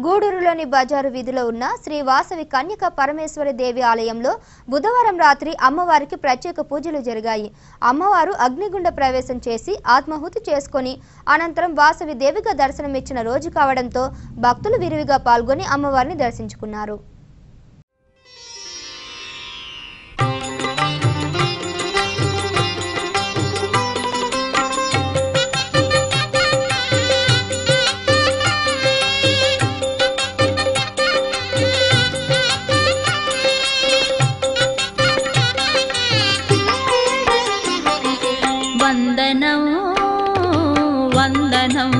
గూడూరులోని బజారు వీధిలో ఉన్న శ్రీ వాసవి కన్యక పరమేశ్వరి దేవి ఆలయంలో బుధవారం రాత్రి అమ్మవారికి ప్రత్యేక పూజలు జరిగాయి. అమ్మవారు అగ్నిగుండ ప్రవేశం చేసి ఆత్మాహుతి చేసుకొని అనంతరం వాసవి దేవిగా దర్శనమిచ్చిన రోజు కావడంతో భక్తులు విరివిగా పాల్గొని అమ్మవారిని దర్శించుకున్నారు. వందనం వందనం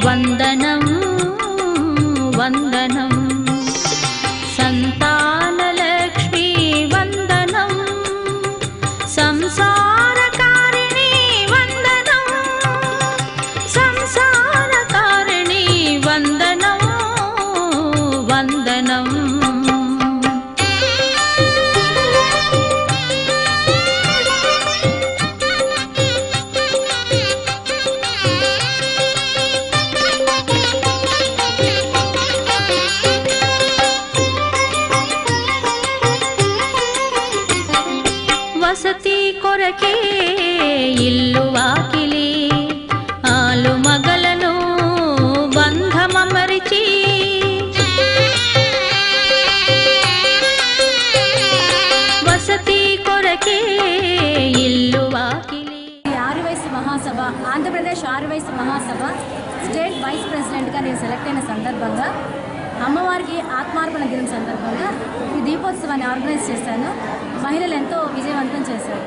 వందనం వందనం సంతానలక్ష్మీ వందనం సంసారకారిణి వందనం సంసారకారిణి వందనం వందనం వసతి కొరకే ఇల్లు వాకిలి ఆలు మగలను బంధమమరిచి వసతి కొరకే ఇల్లు వాకిలి. ఆర్యవైశ్య మహాసభ ఆంధ్రప్రదేశ్ ఆర్యవైశ్య మహాసభ స్టేట్ వైస్ ప్రెసిడెంట్గా నేను సెలెక్ట్ అయిన సందర్భంగా అమ్మవారికి ఆత్మార్పణ దినం సందర్భంగా ఈ దీపోత్సవాన్ని ఆర్గనైజ్ చేశాను. మహిళలు ఎంతో విజయవంతం చేశారు.